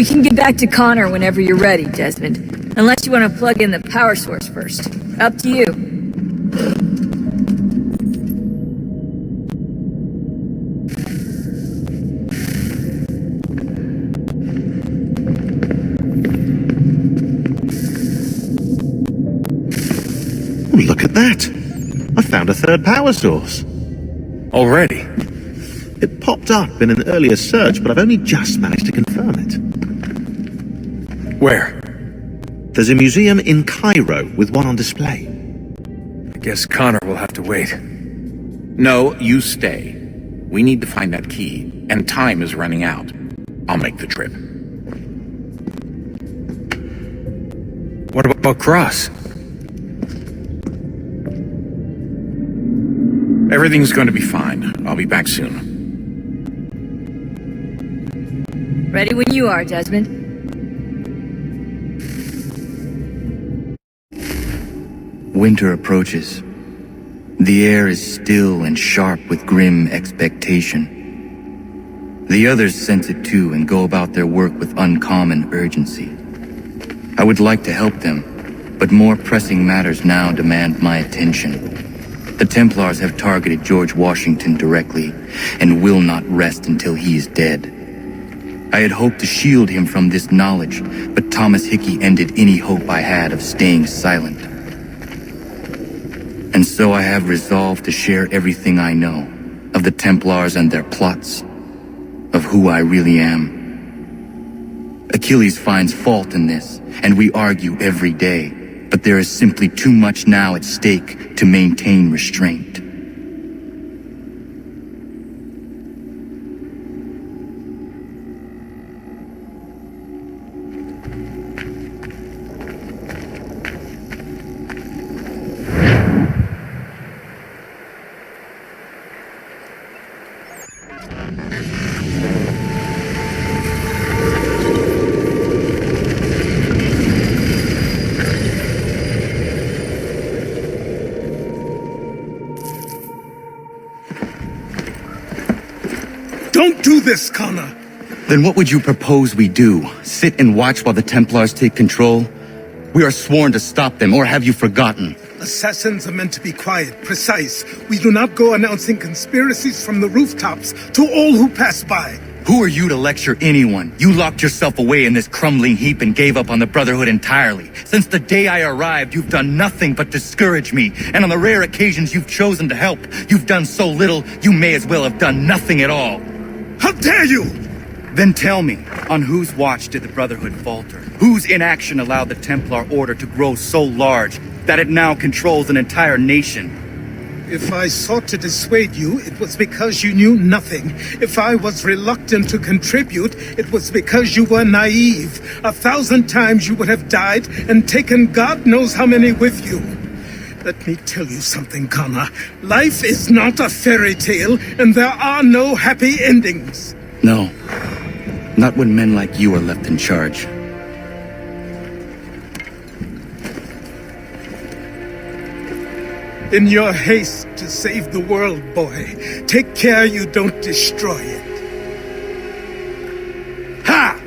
can get back to Connor whenever you're ready, Desmond. Unless you want to plug in the power source first. Up to you. Oh, look at that! I found a third power source. Already? It popped up in an earlier search, but I've only just managed to confirm it. Where? There's a museum in Cairo with one on display. I guess Connor will have to wait. No, you stay. We need to find that key, and time is running out. I'll make the trip. What about Cross? Everything's going to be fine. I'll be back soon. Ready when you are, Desmond. Winter approaches. The air is still and sharp with grim expectation. The others sense it too and go about their work with uncommon urgency. I would like to help them, but more pressing matters now demand my attention. The Templars have targeted George Washington directly, and will not rest until he is dead. I had hoped to shield him from this knowledge, but Thomas Hickey ended any hope I had of staying silent. And so I have resolved to share everything I know of the Templars and their plots, of who I really am. Achilles finds fault in this, and we argue every day, but there is simply too much now at stake to maintain restraint. Don't do this, Connor! Then what would you propose we do? Sit and watch while the Templars take control? We are sworn to stop them, or have you forgotten? Assassins are meant to be quiet, precise. We do not go announcing conspiracies from the rooftops to all who pass by. Who are you to lecture anyone? You locked yourself away in this crumbling heap and gave up on the Brotherhood entirely. Since the day I arrived, you've done nothing but discourage me. And on the rare occasions you've chosen to help, you've done so little, you may as well have done nothing at all. How dare you! Then tell me, on whose watch did the Brotherhood falter? Whose inaction allowed the Templar Order to grow so large that it now controls an entire nation? If I sought to dissuade you, it was because you knew nothing. If I was reluctant to contribute, it was because you were naive. 1,000 times you would have died and taken God knows how many with you. Let me tell you something, Connor. Life is not a fairy tale, and there are no happy endings. No. Not when men like you are left in charge. In your haste to save the world, boy, take care you don't destroy it. Ha!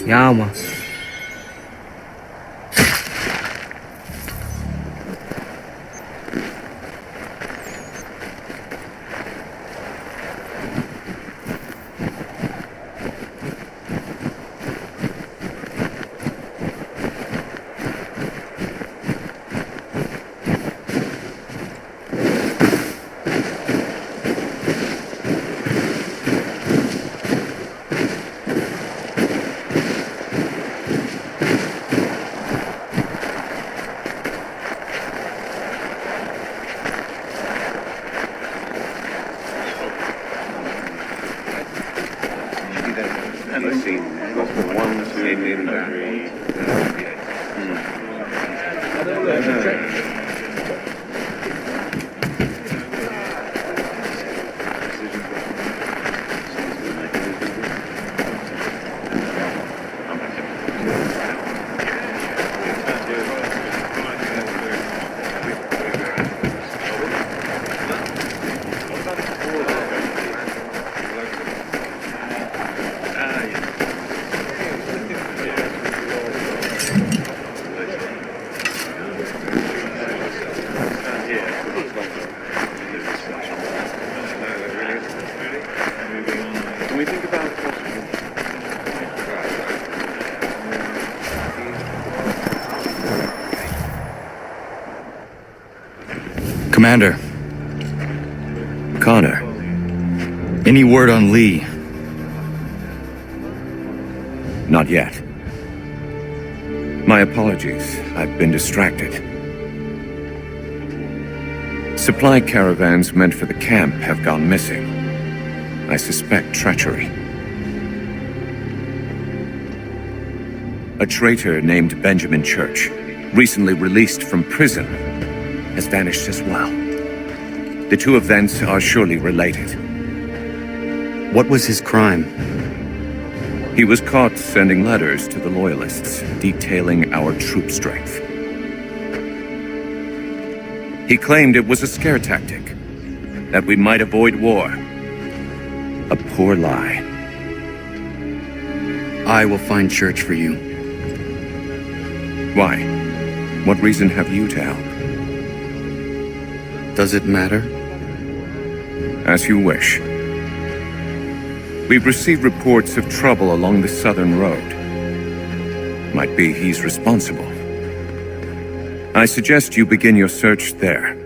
要吗？Commander, Connor, any word on Lee? not yet. My apologies. I've been distracted. Supply caravans meant for the camp have gone missing. I suspect treachery. A traitor named Benjamin Church, recently released from prison, has vanished as well. The two events are surely related. What was his crime? He was caught sending letters to the Loyalists, detailing our troop strength. He claimed it was a scare tactic, that we might avoid war. A poor lie. I will find Church for you. Why? What reason have you to help? Does it matter? As you wish. We've received reports of trouble along the southern road. Might be he's responsible. I suggest you begin your search there.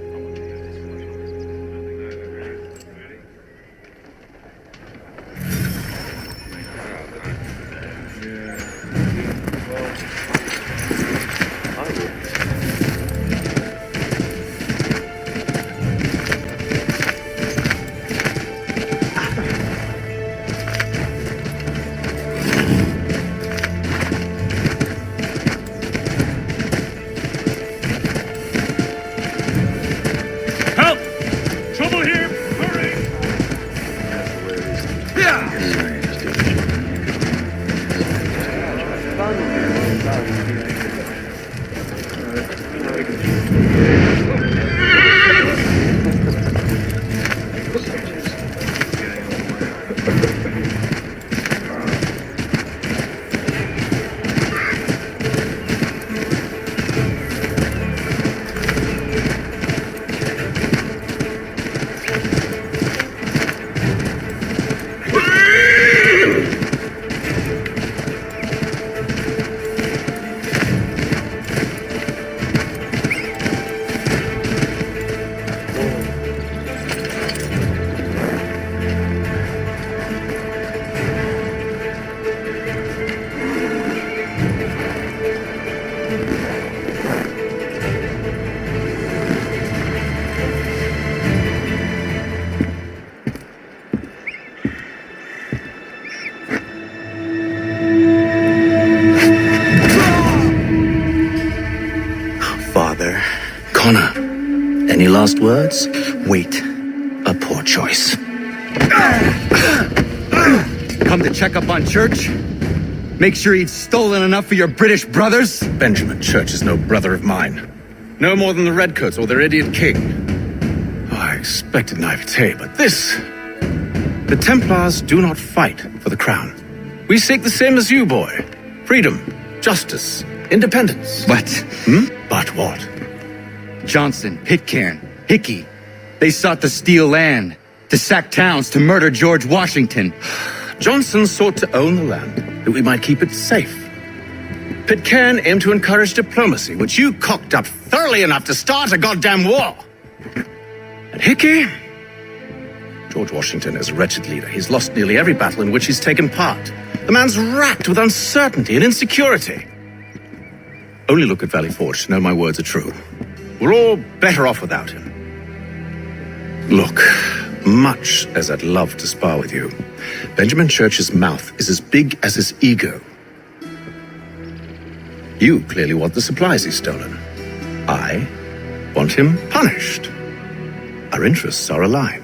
Connor, any last words? Wait. A poor choice. Come to check up on Church? Make sure he'd stolen enough for your British brothers? Benjamin Church is no brother of mine. No more than the Redcoats or their idiot king. Oh, I expected naivete, but this... The Templars do not fight for the crown. We seek the same as you, boy. Freedom, justice, independence. But But what? Johnson, Pitcairn, Hickey, they sought to steal land, to sack towns, to murder George Washington. Johnson sought to own the land, that we might keep it safe. Pitcairn aimed to encourage diplomacy, which you cocked up thoroughly enough to start a goddamn war. And Hickey? George Washington is a wretched leader. He's lost nearly every battle in which he's taken part. The man's racked with uncertainty and insecurity. Only look at Valley Forge to know my words are true. We're all better off without him. Look, much as I'd love to spar with you, Benjamin Church's mouth is as big as his ego. You clearly want the supplies he's stolen. I want him punished. Our interests are aligned.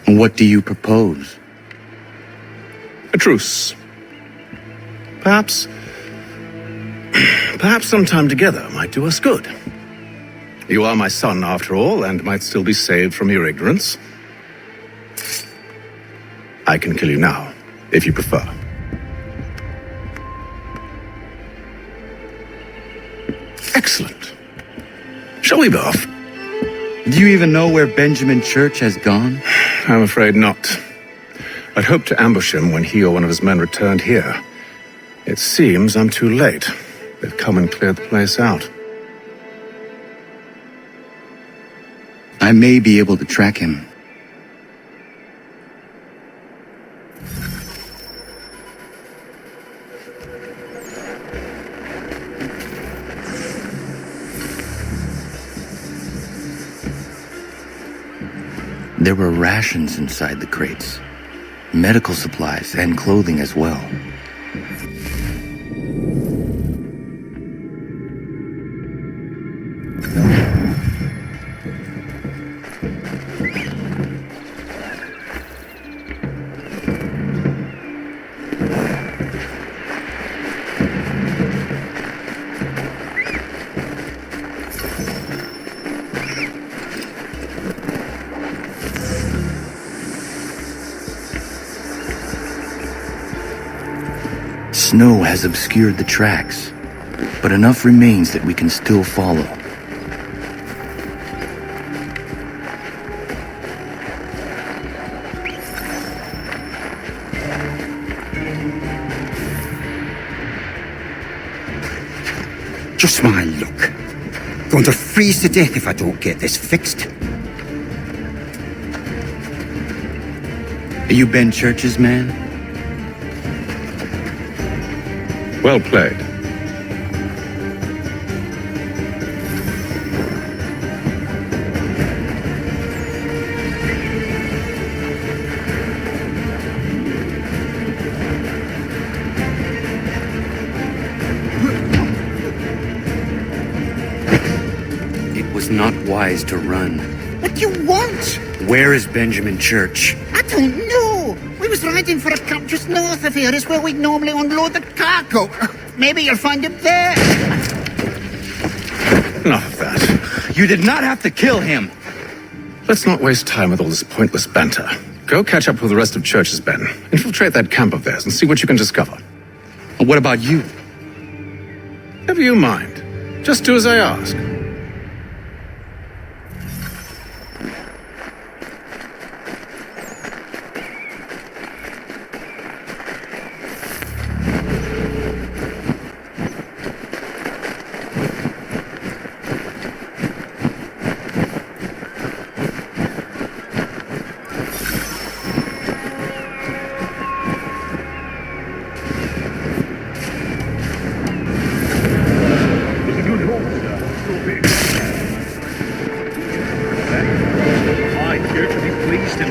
What do you propose? A truce. Perhaps some time together might do us good. You are my son, after all, and might still be saved from your ignorance. I can kill you now, if you prefer. Excellent. Shall we be off? Do you even know where Benjamin Church has gone? I'm afraid not. I'd hoped to ambush him when he or one of his men returned here. It seems I'm too late. They've come and cleared the place out. I may be able to track him. There were rations inside the crates, medical supplies and clothing as well. Snow has obscured the tracks, but enough remains that we can still follow. Just my luck. Going to freeze to death if I don't get this fixed. Are you Ben Church's man? Well played. It was not wise to run. What do you want? Where is Benjamin Church? I don't know. We was riding for a camp just north of here. Is where we'd normally unload the cargo. Maybe you'll find him there. Enough of that. You did not have to kill him. Let's not waste time with all this pointless banter. Go catch up with the rest of Church's men. Infiltrate that camp of theirs and see what you can discover. What about you? Never you mind. Just do as I ask.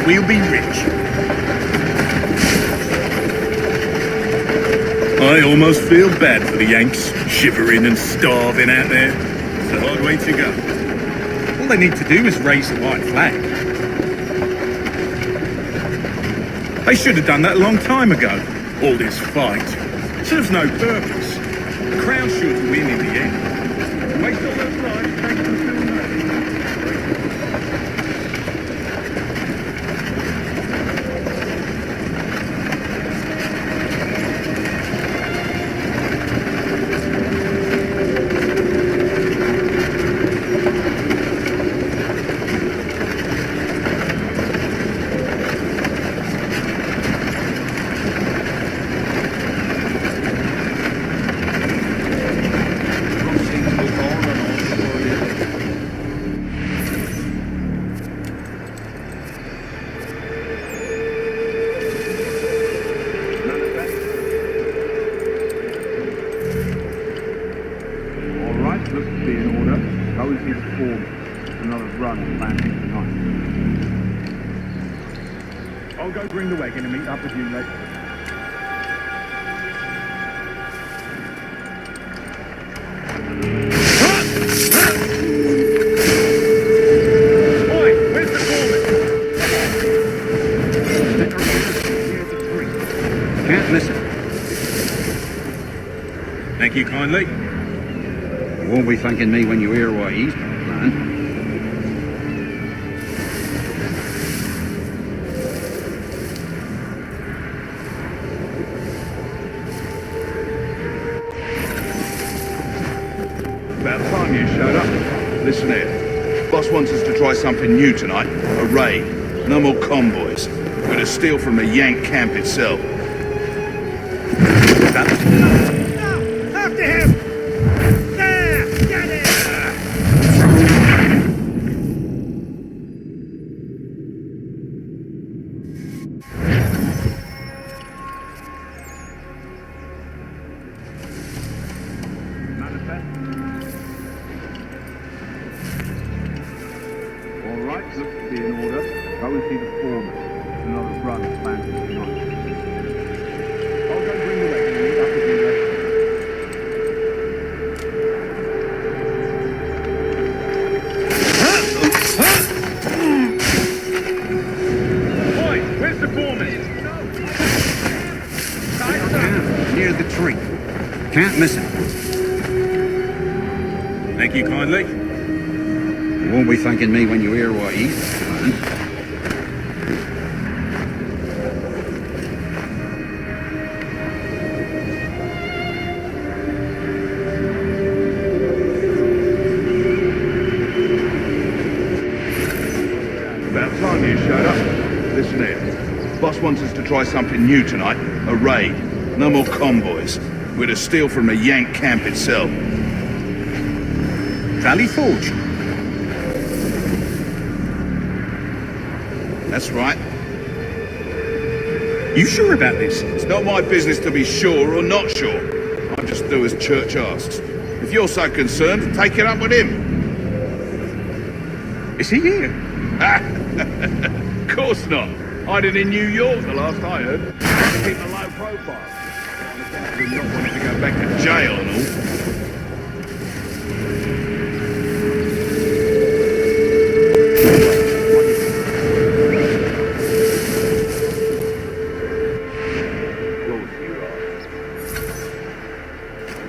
We'll be rich. I almost feel bad for the Yanks, shivering and starving out there. It's a hard way to go. All they need to do is raise the white flag. They should have done that a long time ago. All this fight serves no purpose. The Crown should win in the end. Waste all those lives, take them to nothing. right, looks to be in order. Go and see the foreman. Another run on landing tonight. I'll go bring the wagon and meet up with you later. Oi, where's the foreman? Can't miss it. Thank you kindly. You won't be thanking me when you hear what he's got planned. About time you showed up. Listen here. Boss wants us to try something new tonight. A raid. No more convoys. We're to steal from the Yank camp itself. After him! There! Get it! All right, looks to be in order. Go and see the foreman. Another run planned for tonight. I'll go bring the wagon and meet up with you later. Boy, where's the foreman? Near the tree. Can't miss it. Thank you kindly. You won't be thanking me when you hear what he's planning. About time you showed up. Listen here. Boss wants us to try something new tonight. A raid. No more convoys. We're to steal from the Yank camp itself. Valley Forge. That's right. You sure about this? It's not my business to be sure or not sure. I just do as church asks. If you're so concerned, take it up with him. Is he here? Of course not. Hiding in New York, the last I heard. Keep a low profile. We're not wanting to go back to jail and all.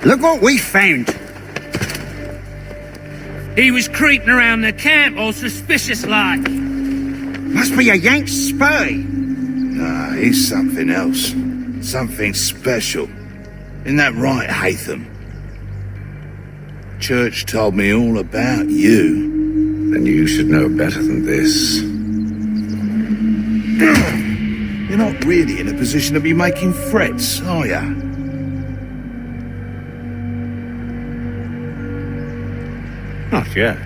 Look what we found. He was creeping around the camp all suspicious like. Must be a Yank spy. Nah, he's something else. Something special. Isn't that right, Hatham? Church told me all about you. Then you should know better than this. You're not really in a position to be making threats, are ya? Not yet.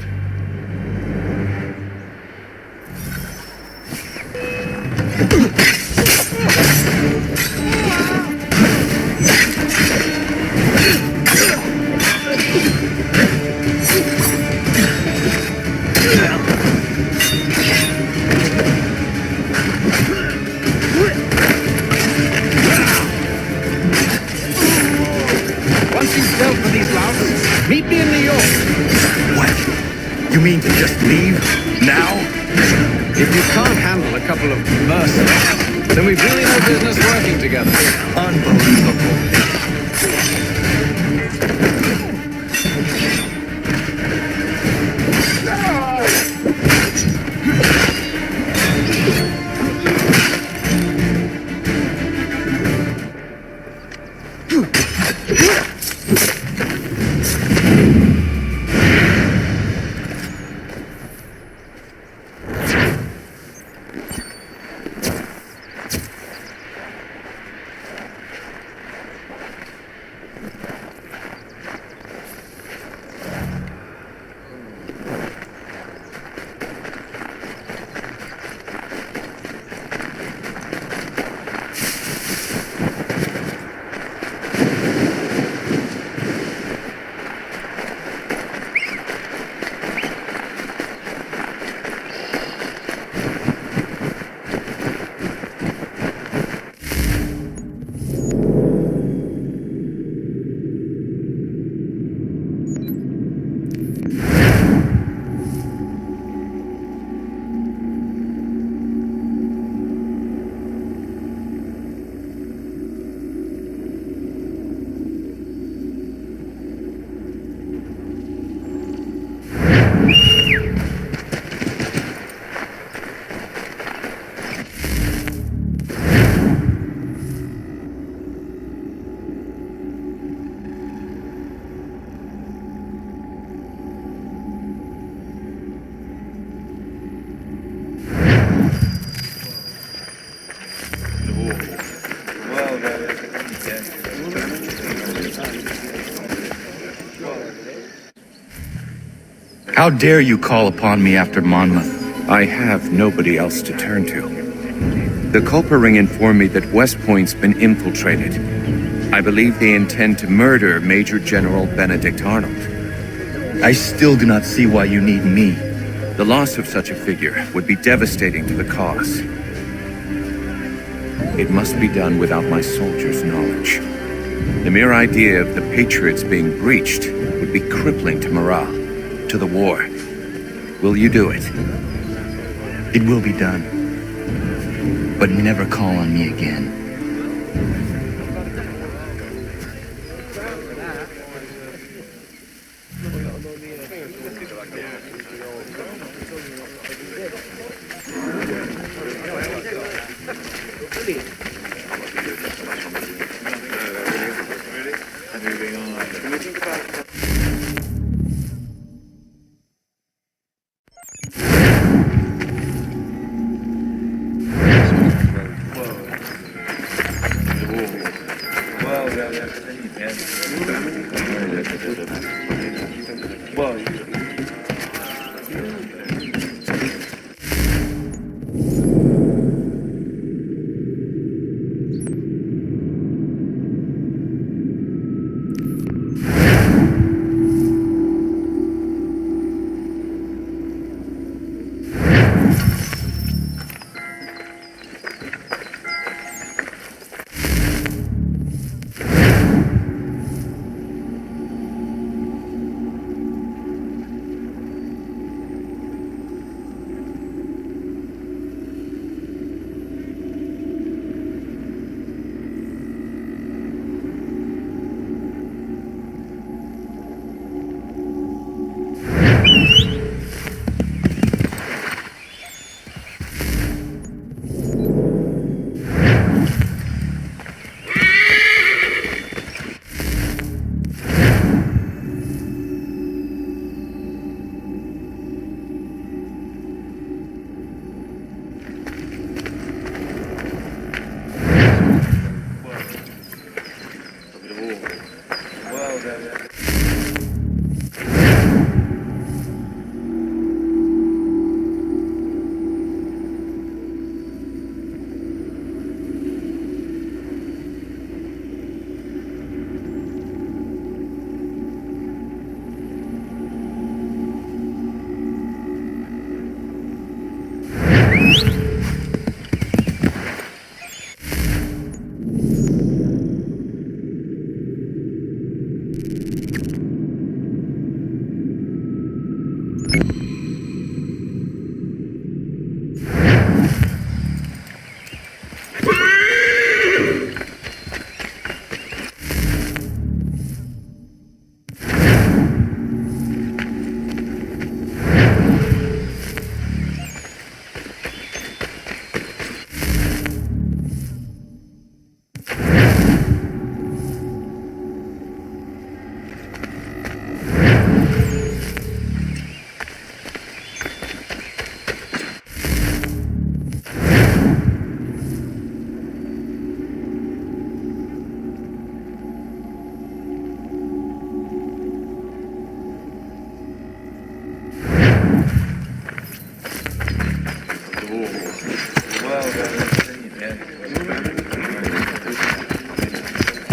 Once you've dealt with these louses, meet me in New York. What? You mean to just leave? Now? If you can't handle a couple of mercenaries, then we've really no business working together. Unbelievable. How dare you call upon me after Monmouth? I have nobody else to turn to. The Culper Ring informed me that West Point's been infiltrated. I believe they intend to murder Major General Benedict Arnold. I still do not see why you need me. The loss of such a figure would be devastating to the cause. It must be done without my soldiers' knowledge. The mere idea of the Patriots being breached would be crippling to morale, to the war. Will you do it? It will be done. But never call on me again.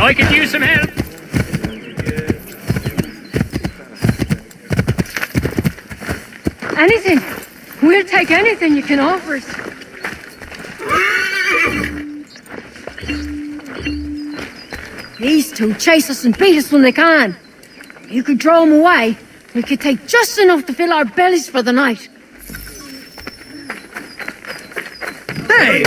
I could use some help. Anything. We'll take anything you can offer us. These two chase us and beat us when they can. You could draw them away. We could take just enough to fill our bellies for the night. Hey!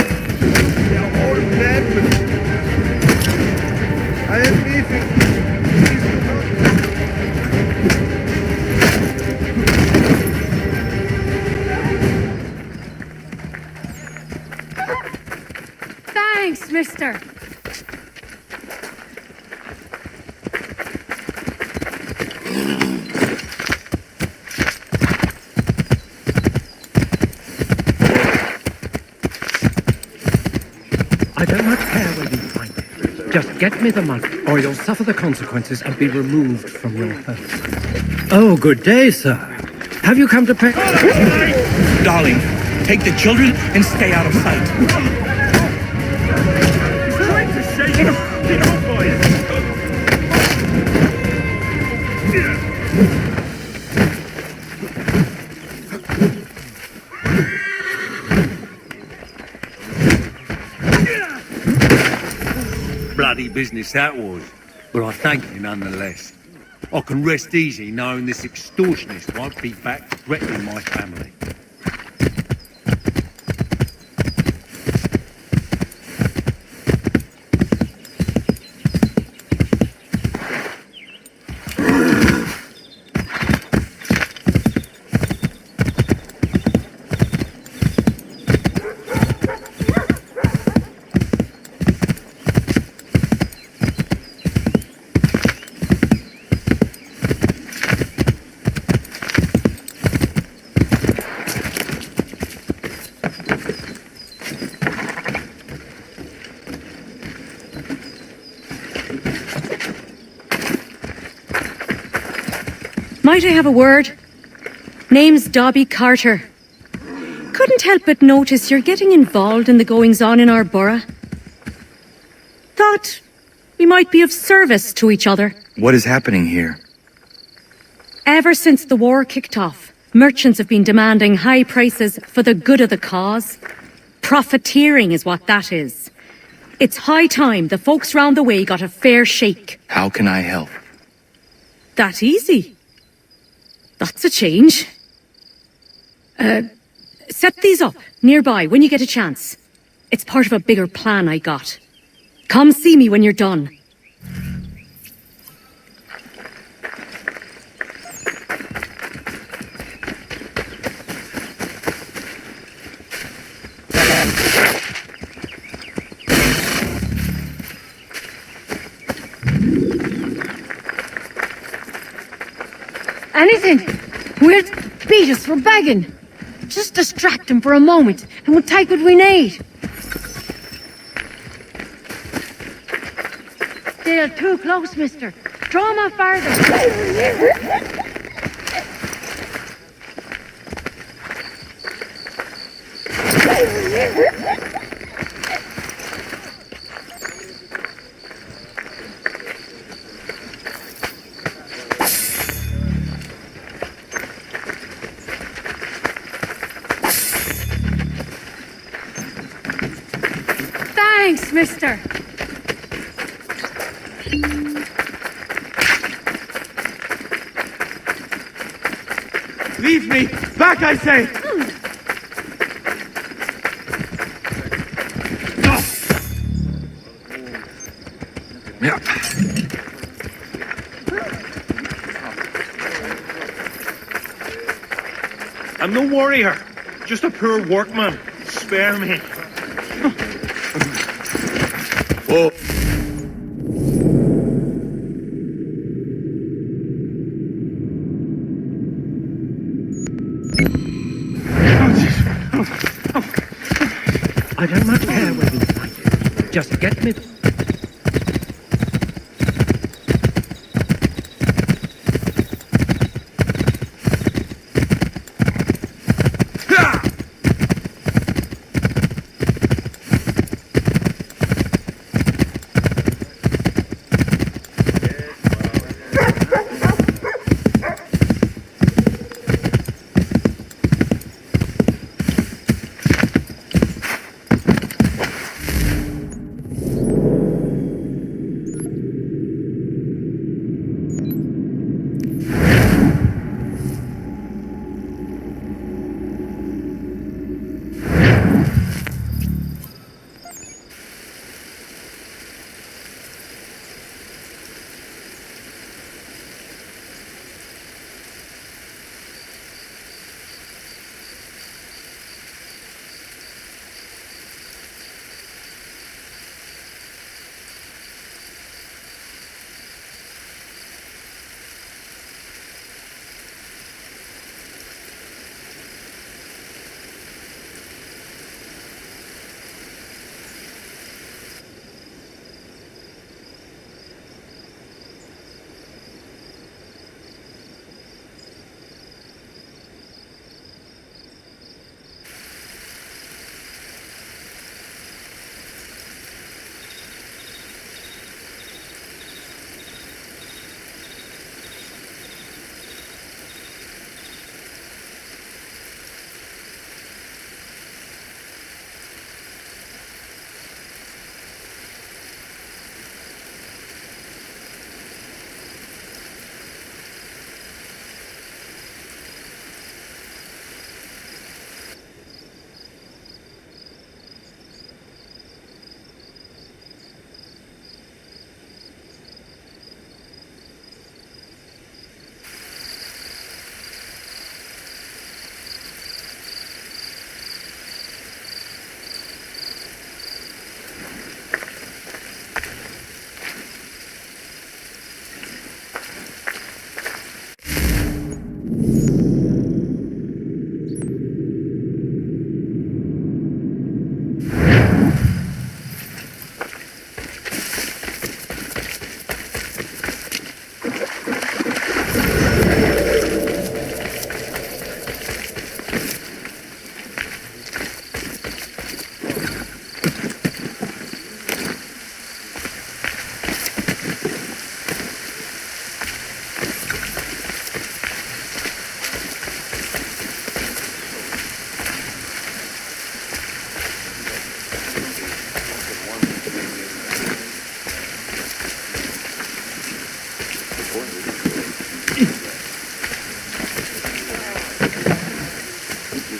Thanks, mister. I do not care where you find it. Just get me the money, or you'll suffer the consequences and be removed from your home. Oh, good day, sir. Have you come to pay? Darling, take the children and stay out of sight. He's trying to shake us. Get off by it. Bloody business that was, but I thank you nonetheless. I can rest easy knowing this extortionist won't be back threatening my family. Might I have a word? Name's Dobby Carter. Couldn't help but notice you're getting involved in the goings-on in our borough. Thought we might be of service to each other. What is happening here? Ever since the war kicked off, merchants have been demanding high prices for the good of the cause. Profiteering is what that is. It's high time the folks round the way got a fair shake. How can I help? That easy. That's a change. Set these up nearby when you get a chance. It's part of a bigger plan I got. Come see me when you're done. Anything? We'll beat us for begging. Just distract him for a moment, and we'll take what we need. They're too close, mister. Draw him out farther. Thanks, mister. Leave me! Back, I say! I'm no warrior, just a poor workman. Spare me. Whoa. I don't much care where you find it. Just get me...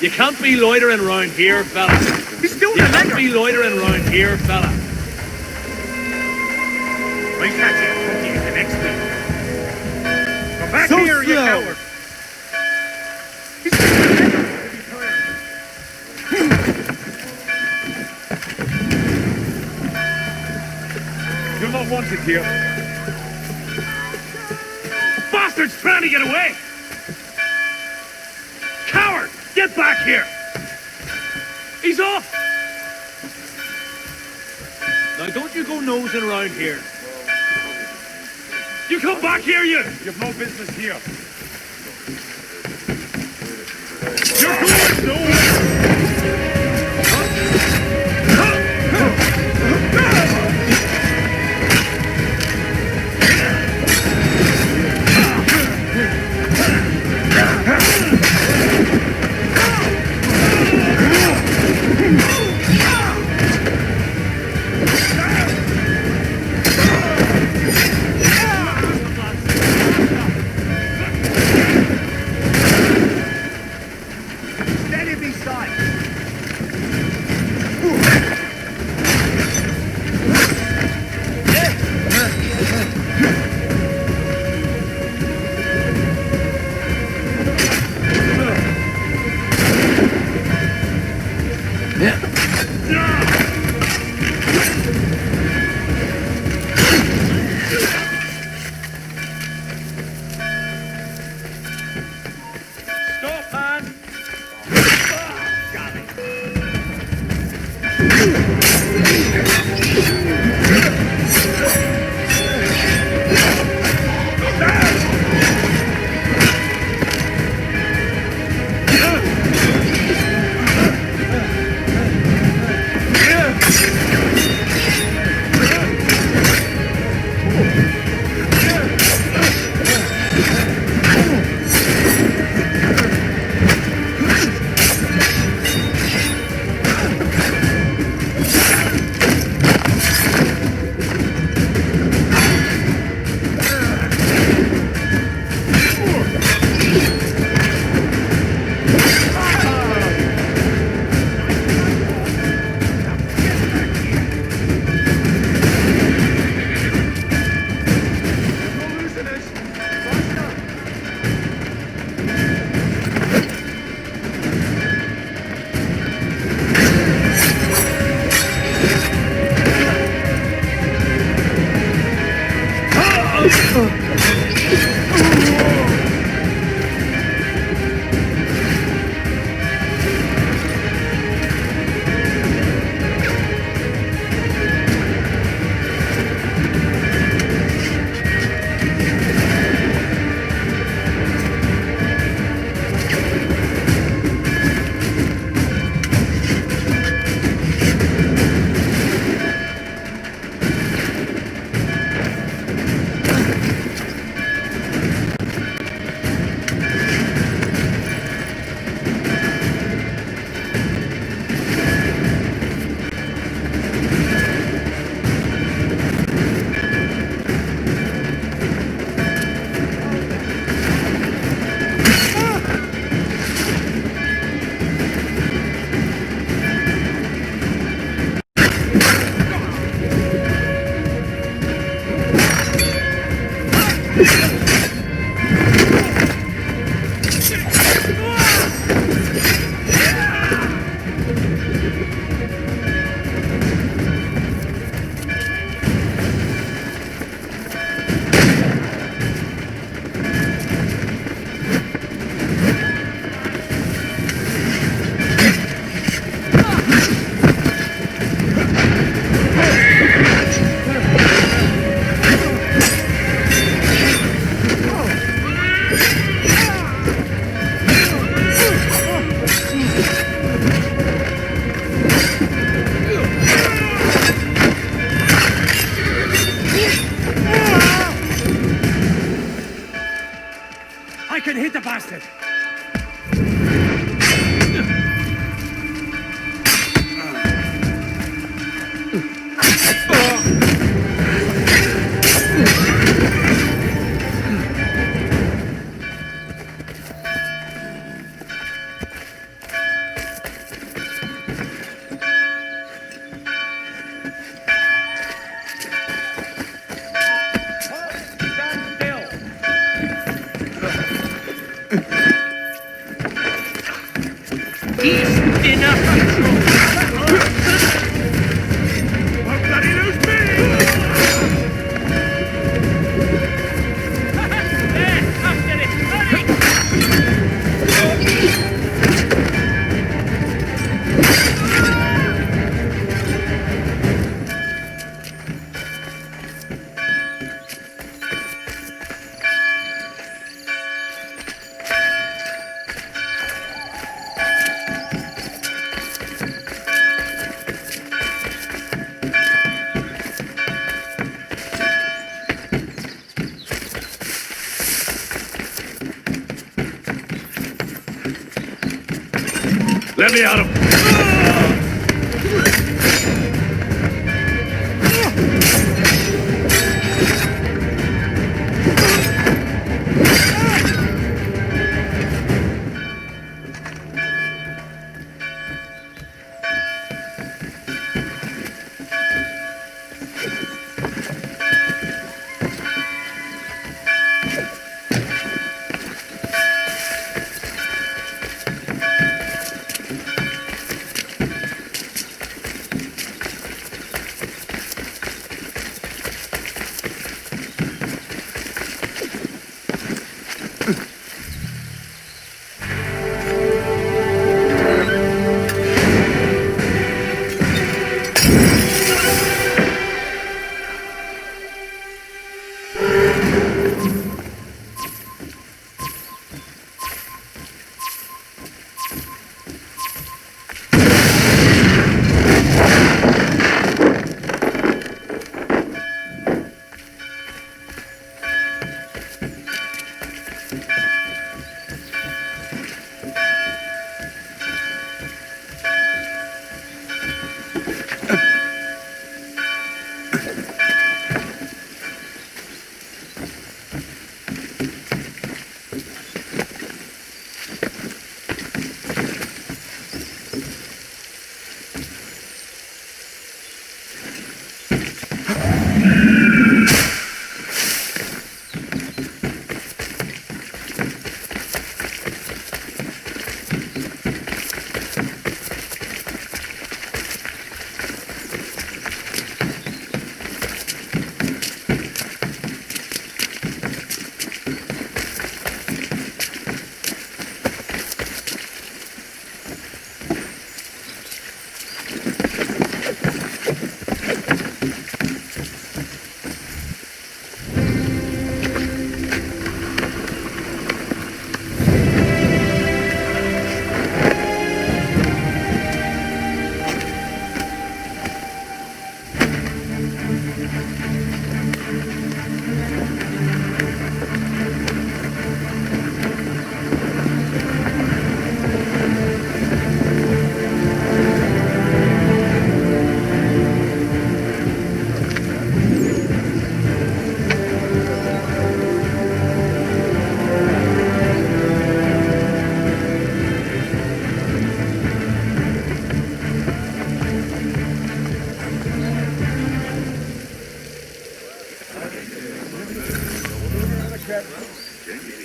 You can't be loitering around here, fella. He's doing You a can't letter. be loitering around here, fella. We'll catch you the next week. Come back here, you coward. You're not wanted here. Bastard's trying to get away! Coward! Get back here! He's off! Now don't you go nosing around here. You come back here, you! You've no business here. You're going nowhere! Steady beside. Stop, man! Got it. He's in a control. Oh, bloody lose me! There, after it, hurry! Let me out of...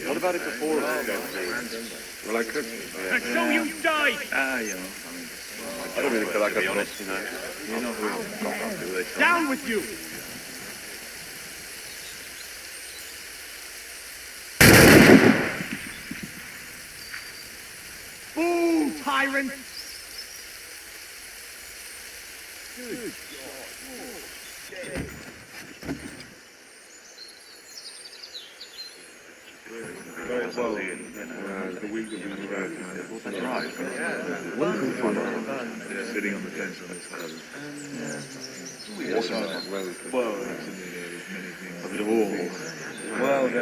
What about it before? Well, I could. And so you died! I don't really feel like I've honest, you know. You know who Down with you! Fool, tyrant! Good That's right. Sitting on the fence on this cousin. Well, of it all. Well, the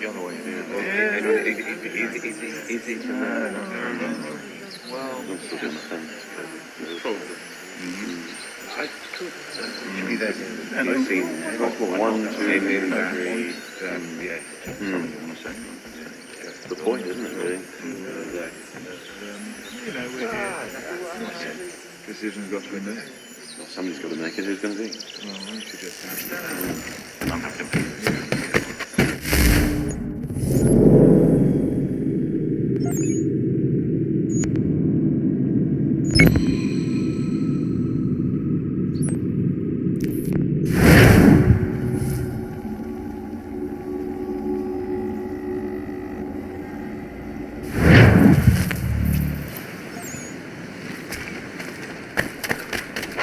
other way. Is it well, I could be there. And I see 1, 2, 3, That's the point, isn't it, really? You know, we're here. Decision's got to be made. Well, somebody's got to make it. Who's going to be? I'll have to be.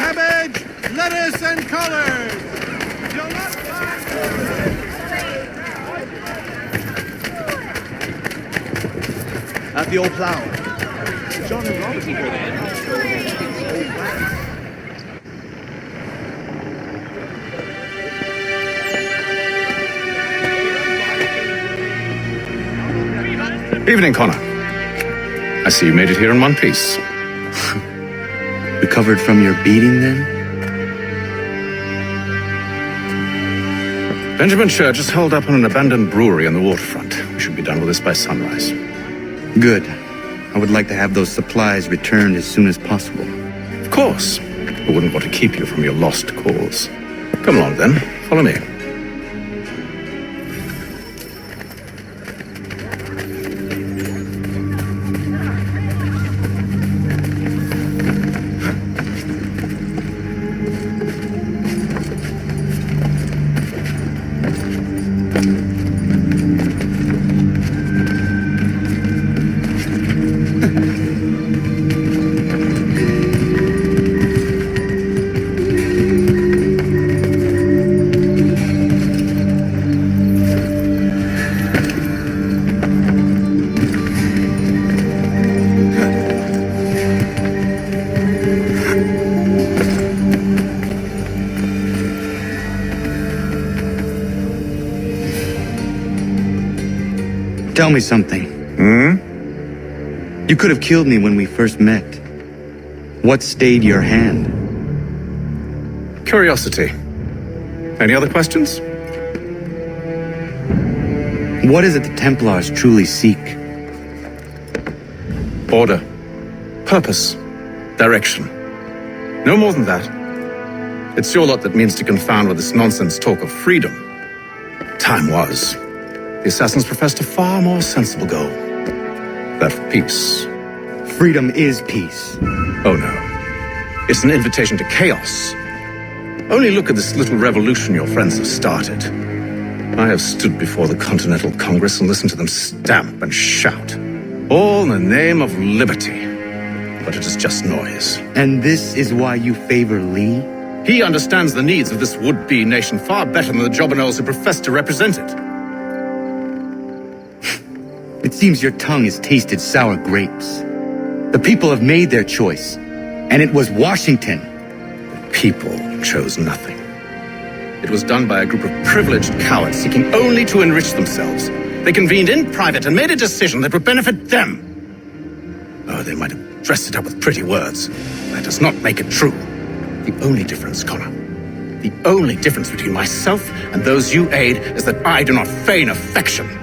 Cabbage, lettuce, and collards! You'll not find... At the old plough. John and Robert will go there. Evening, Connor. I see you made it here in one piece. Recovered from your beating, then? Benjamin Church is holed up on an abandoned brewery on the waterfront. We should be done with this by sunrise. Good. I would like to have those supplies returned as soon as possible. Of course. I wouldn't want to keep you from your lost cause. Come along, then. Follow me. Tell me something. You could have killed me when we first met. What stayed your hand? Curiosity. Any other questions? What is it the Templars truly seek? Order. Purpose. Direction. No more than that. It's your lot that means to confound with this nonsense talk of freedom. Time was. The assassins professed a far more sensible goal. That of peace. Freedom is peace. Oh no. It's an invitation to chaos. Only look at this little revolution your friends have started. I have stood before the Continental Congress and listened to them stamp and shout. All in the name of liberty. But it is just noise. And this is why you favor Lee? He understands the needs of this would-be nation far better than the jobberknolls who profess to represent it. It seems your tongue has tasted sour grapes. The people have made their choice, and it was Washington. The people chose nothing. It was done by a group of privileged cowards seeking only to enrich themselves. They convened in private and made a decision that would benefit them. Oh, they might have dressed it up with pretty words. That does not make it true. The only difference, Connor, the only difference between myself and those you aid is that I do not feign affection.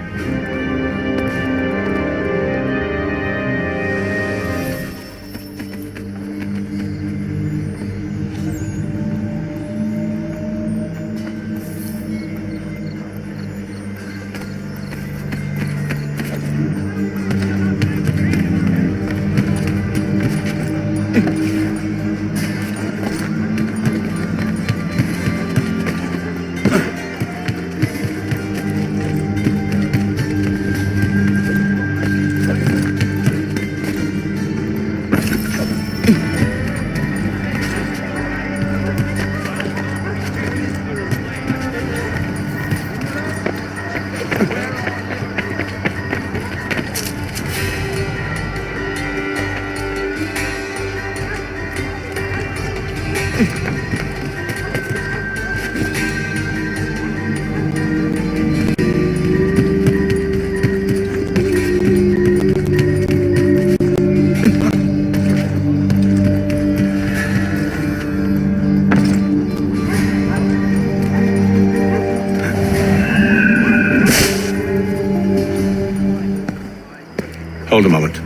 Hold a moment.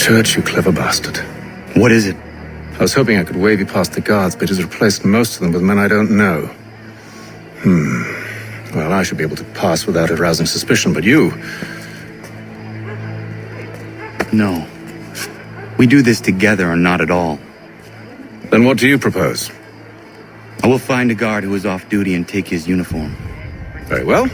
Church, you clever bastard. What is it? I was hoping I could wave you past the guards, but he's replaced most of them with men I don't know. Well, I should be able to pass without arousing suspicion, but you... No. We do this together or not at all. Then what do you propose? I will find a guard who is off duty and take his uniform. Very well.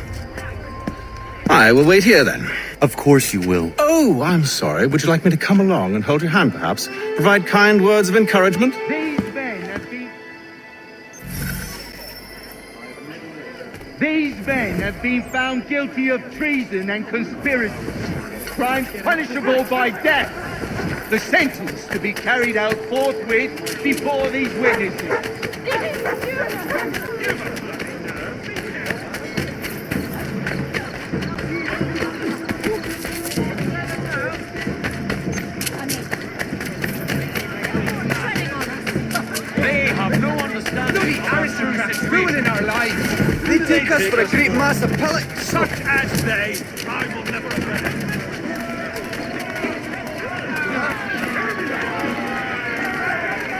I will wait here then. Of course you will. Oh, I'm sorry. Would you like me to come along and hold your hand, perhaps? Provide kind words of encouragement? These men have been found guilty of treason and conspiracy, crimes punishable by death. The sentence to be carried out forthwith before these witnesses. They have no understanding. The Arisons is ruining our lives. They take us for a great mass of pellets. Such as they, I will never obey.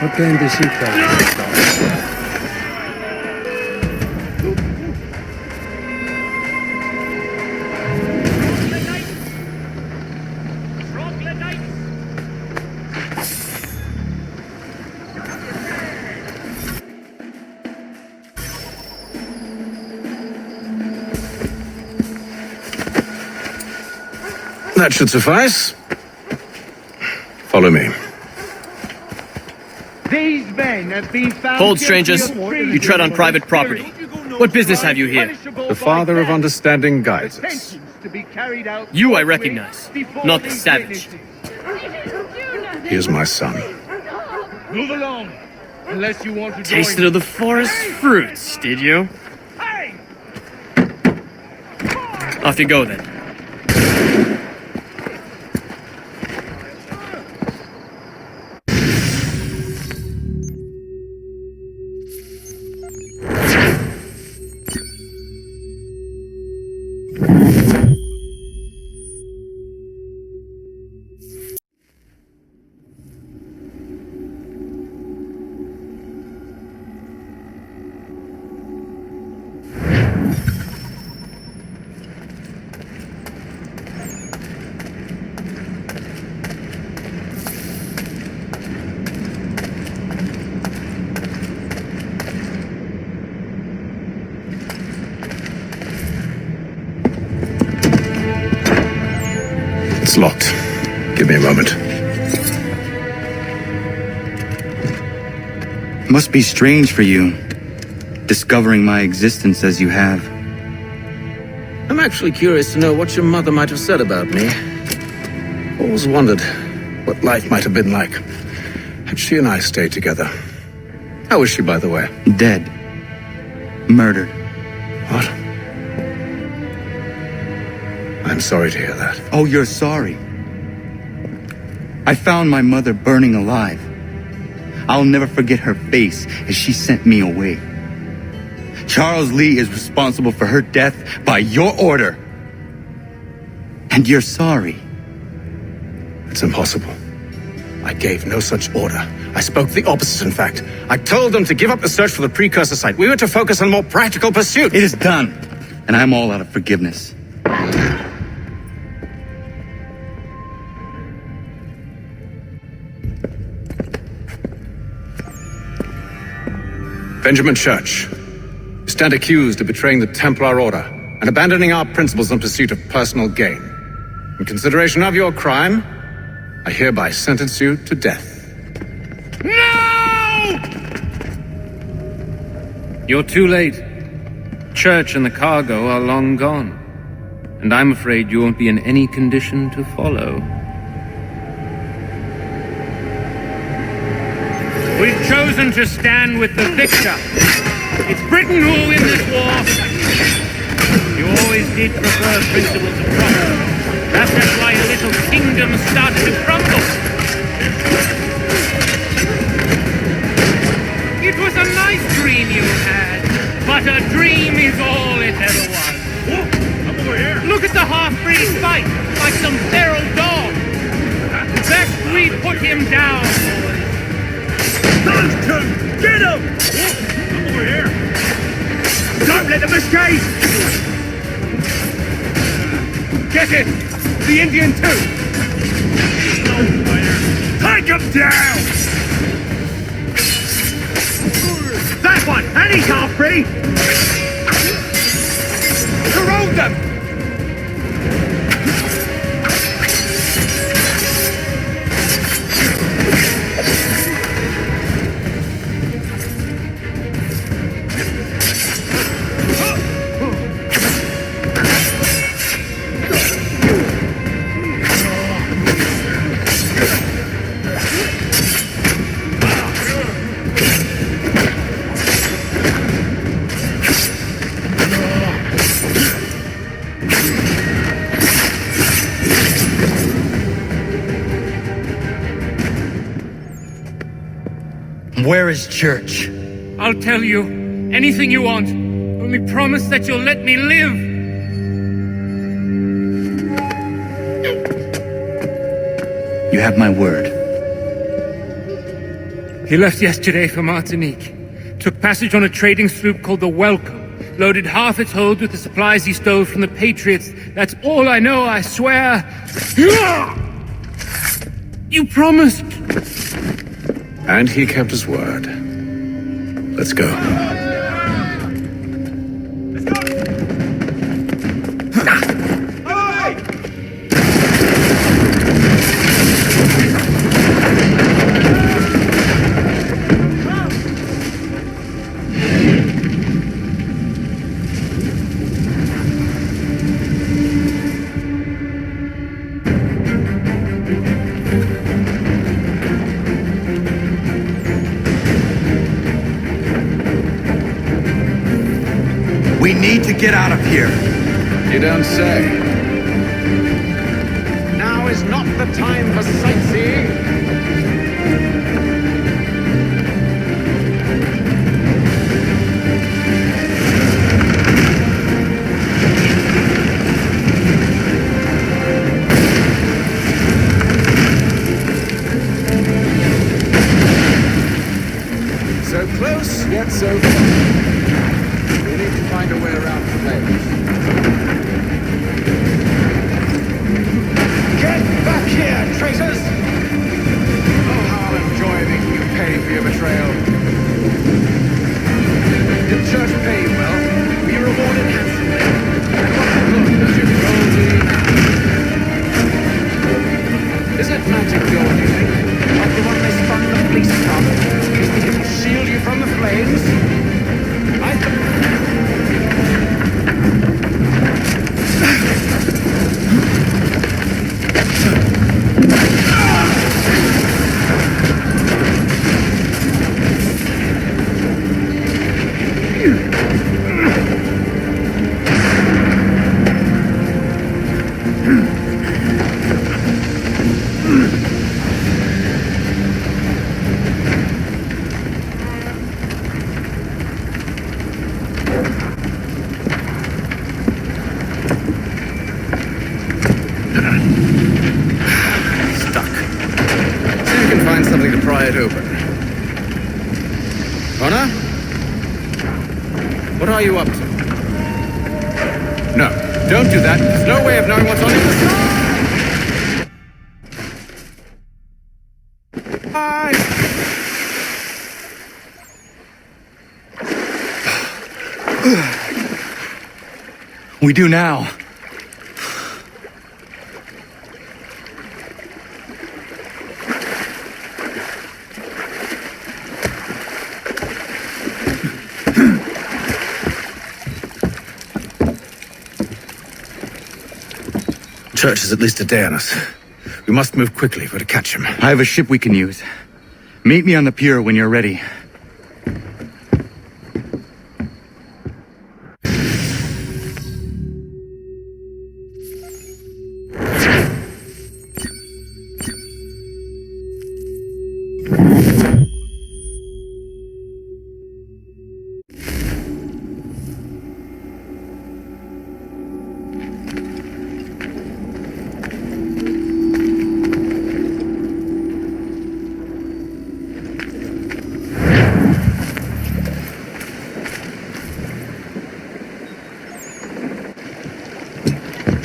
What game does he play? That should suffice. Follow me. These men have been found Hold, guilty strangers. of You treason tread on and private property. What business have you here? The Father of Understanding guides us. sentence to be carried out You I forthwith recognize, before not the these savage. witnesses. He is my son. Move along, unless you want to Tasted join. of the forest fruits, did you? Off you go then. It's locked. Give me a moment. Must be strange for you, discovering my existence as you have. I'm actually curious to know what your mother might have said about me. Always wondered what life might have been like had she and I stayed together. How is she, by the way? Dead. Murdered. What? I'm sorry to hear that. Oh, you're sorry. I found my mother burning alive. I'll never forget her face as she sent me away. Charles Lee is responsible for her death by your order. And you're sorry. It's impossible. I gave no such order. I spoke the opposite, in fact. I told them to give up the search for the precursor site. We were to focus on more practical pursuits. It is done, and I'm all out of forgiveness. Benjamin Church, you stand accused of betraying the Templar Order and abandoning our principles in pursuit of personal gain. In consideration of your crime, I hereby sentence you to death. No! You're too late. Church and the cargo are long gone. And I'm afraid you won't be in any condition to follow. We've chosen to stand with the victor. It's Britain who will win this war. You always did prefer principles of property. That's why a little kingdom started to crumble. It was a nice dream you had, but a dream is all it ever was. Look at the half-breed fight, like some feral dog. Best Knock him down, boys! Those two! Get them! I'm over here! Don't let them escape! Get it! The Indian too! Take him down! That one! And he's half free! Corrode them! Where is Church? I'll tell you. Anything you want. Only promise that you'll let me live. You have my word. He left yesterday for Martinique. Took passage on a trading sloop called the Welcome. Loaded half its hold with the supplies he stole from the Patriots. That's all I know, I swear. You promised. And he kept his word. Let's go. We need to get out of here. You don't say. Now is not the time for sightseeing. So close, yet so far. We need to find a way around the flames. Get back here, traitors! Oh, how I'll enjoy making you pay for your betrayal. Did Church pay you well? Were you rewarded handsomely? And what good does your gold do you now? Is it magic gold, you think? Like the one they spun the police from? You think it will shield you from the flames? Pry it open. Connor? What are you up to? No, don't do that. There's no way of knowing what's on the other side. We do now. Church is at least a day on us. We must move quickly if we're to catch him. I have a ship we can use. Meet me on the pier when you're ready.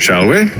Shall we?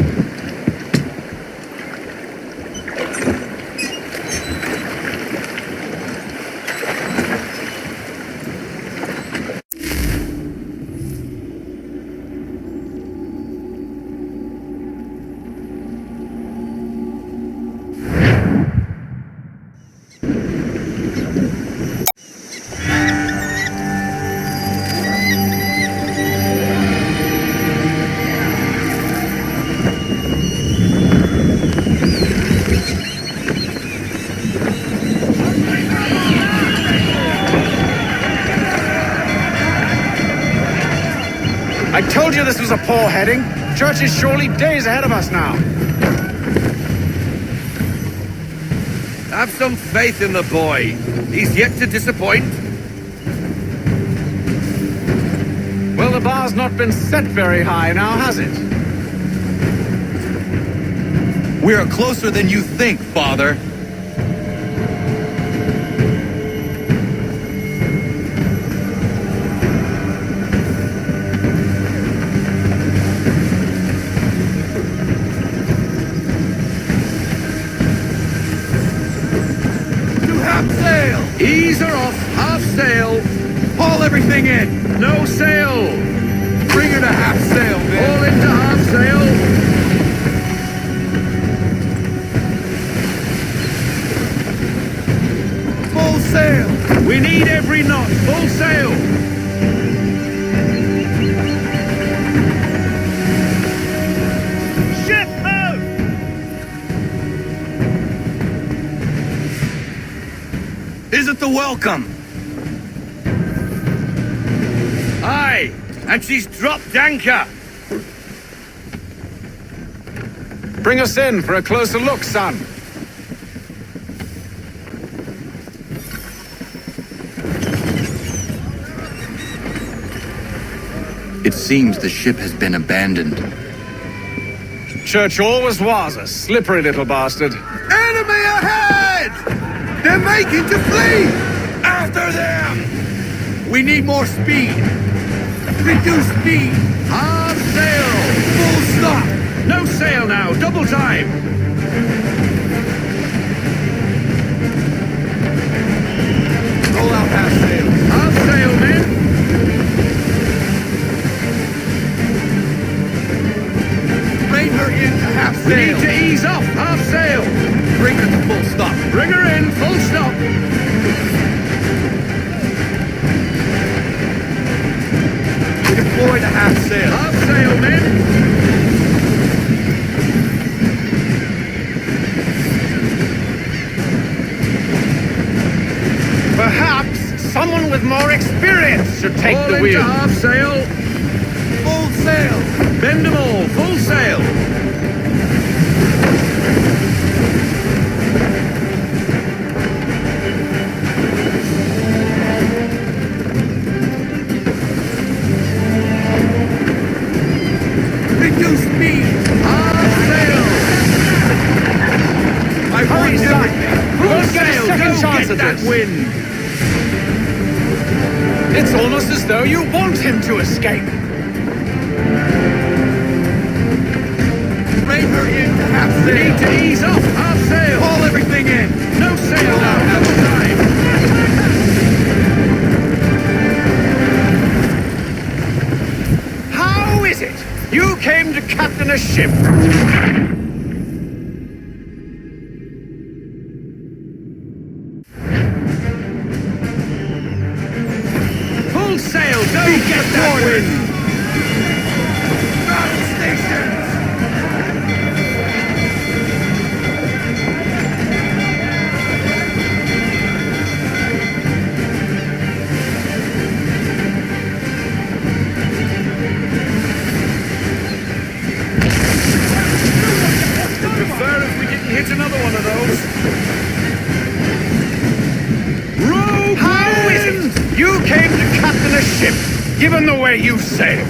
I told you this was a poor heading. Church is surely days ahead of us now. Have some faith in the boy. He's yet to disappoint. Well, the bar's not been set very high now, has it? We are closer than you think, Father. Ease her off, half sail. Haul everything in. No sail. Bring her to half sail, man. Haul into half sail. Full sail. We need every knot. Full sail. Ship out! Isn't the welcome? Aye, and she's dropped anchor. Bring us in for a closer look, son. It seems the ship has been abandoned. Church always was a slippery little bastard. Enemy ahead! They're making to flee! After them! We need more speed. Reduce speed. Half sail. Full stop. No sail now. Double time. Roll out half sail. Half sail, men. Bring her in to half sail. We need to ease off. Half sail. Bring her to full stop. Bring her in. Full stop. Deploy the half sail. Half sail, men. Perhaps someone with more experience should take All the wheel. into half sail. Full sail. Bend them all. Full sail. Reduce speed. Half sail. I breeze everything. Full sail. Don't get that wind. It's almost as though you want him to escape. Bring her in to half sail. We need to ease off. Half sail. Haul everything in. No sail now. Double time. How is it you came to captain a ship? Full sail. Don't get that wind. Battle stations. Prefer if we didn't hit another one of those. Row! How is it you came to captain a ship, given the way you sail?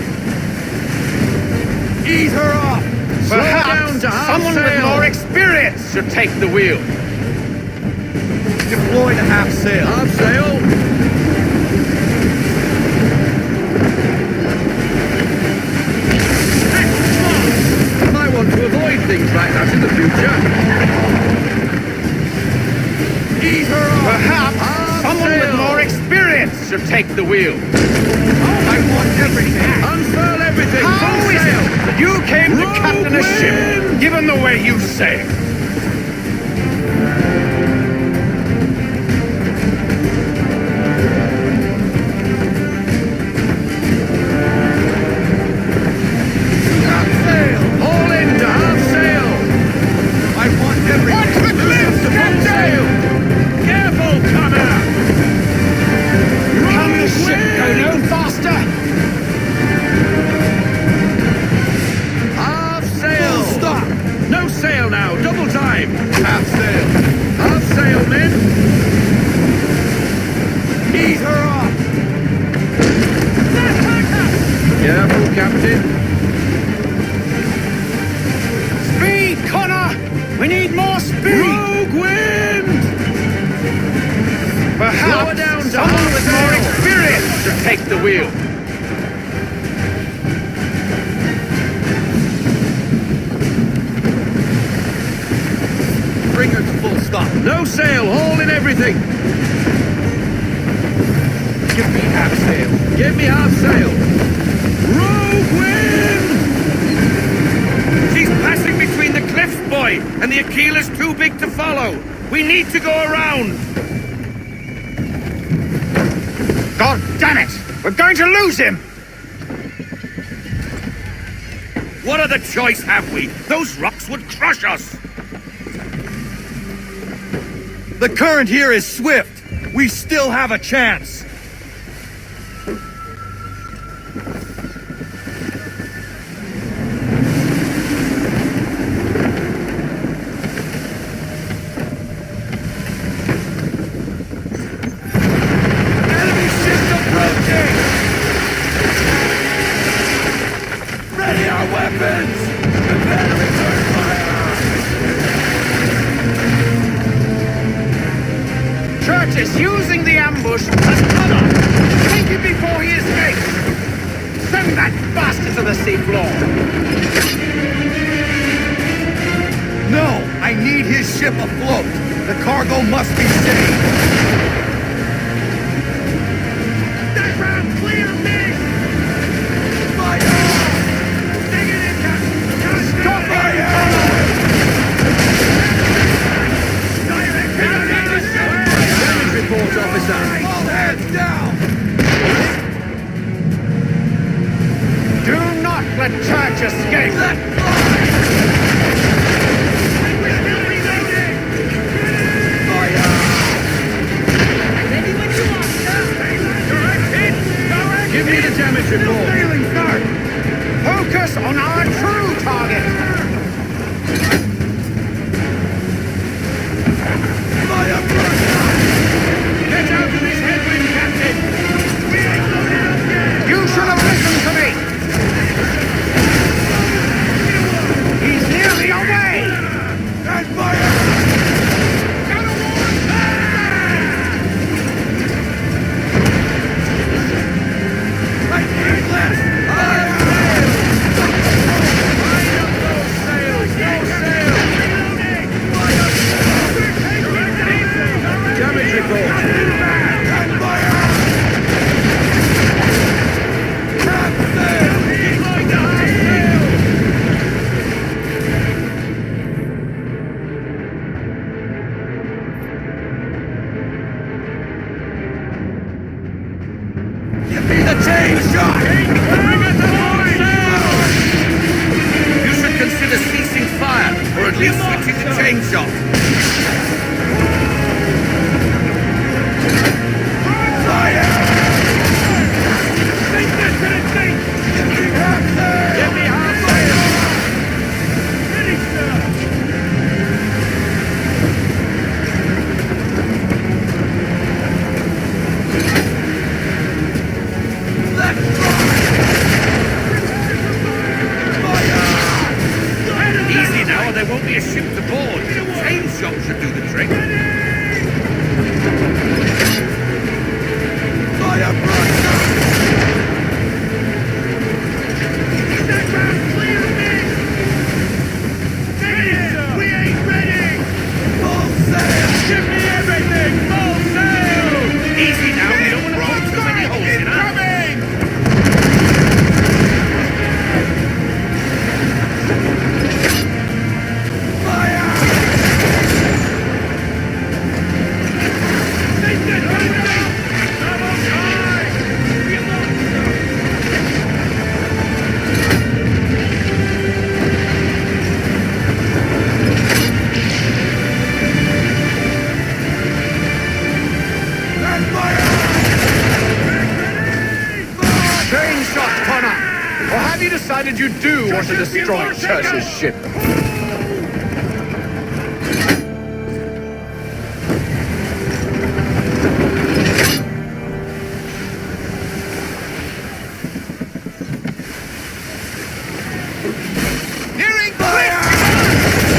Ease her off. Slow down Perhaps to half someone with sail. more experience should take the wheel. Deploy the half sail. Half sail. Ease her off! Perhaps someone with more experience should take the wheel. I want everything! Unfurl everything! How Full is sail! it that you came to captain a ship, given the way you sail? Half sail! All in to half sail! I want everything! Watch the cliffs, Captain! Careful, Connor! Can the ship go no faster? Half sail! Full stop! No sail now, double time! Half sail! Half sail, men! Ease her off! Careful, Captain! Speed, Connor! We need more speed! Rogue wind! Perhaps Slow her down to someone half with more sail. experience should take the wheel. Bring her to full stop. No sail, haul in everything. Give me half sail. Give me half sail. Rogue wind! She's passing between the cliffs, boy, and the Aquila's too big to follow. We need to go around. God damn it! We're going to lose him! What other choice have we? Those rocks would crush us. The current here is swift. We still have a chance. Enemy ship approaching! Ready our weapons! Prepare to return fire! Church is using the ambush as cover. Take him before he escapes. Send that bastard to the seafloor. No! I need his ship afloat! The cargo must be saved! That round clear, me! Fire! Sting it in, Captain! Stop fire! Damage report, officer! All hands down! Do not let Church escape. Let fly! Give me the damage report. Sailing start. Focus on our true target. Fire burst! Get out of this headwind, Captain! We ain't loaded up yet! You should have listened to me. He's nearly away. And fire! I need less! Damage report! Give me the chain shot! You should consider ceasing fire, or at least switching to chain shot. Fire! Sink this to the sink! Give me half sail! Give me half sail! Ready, sir! Let's Easy now, or there won't be a ship to board. Chain shot should do the have you decided you do want to destroy Church's ship? Nearing fire!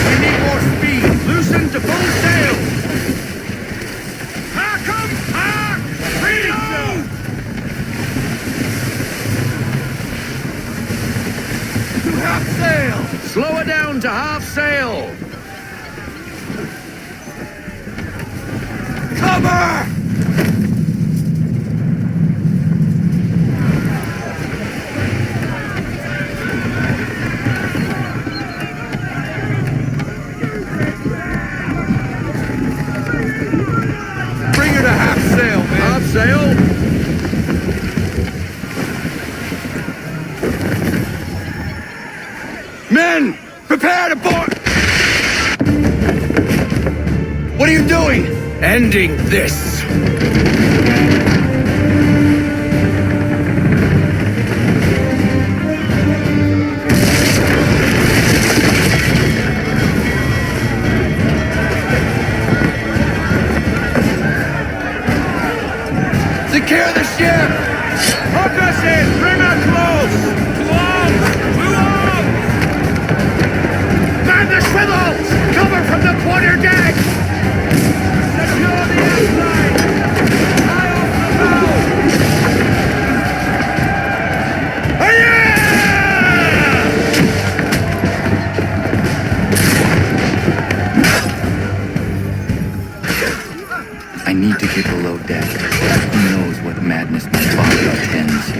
We need more speed. Loosen to full sail. Half sail! Slow it down to half sail! Cover! Bring her to half sail, man. Half sail? Men, prepare to board! What are you doing? Ending this. Secure the ship! Hook us in! Bring her close! Man the swivels! Cover from the quarterdeck! Secure the outside! High off the bow! I need to get below deck. Who knows what madness my father intends?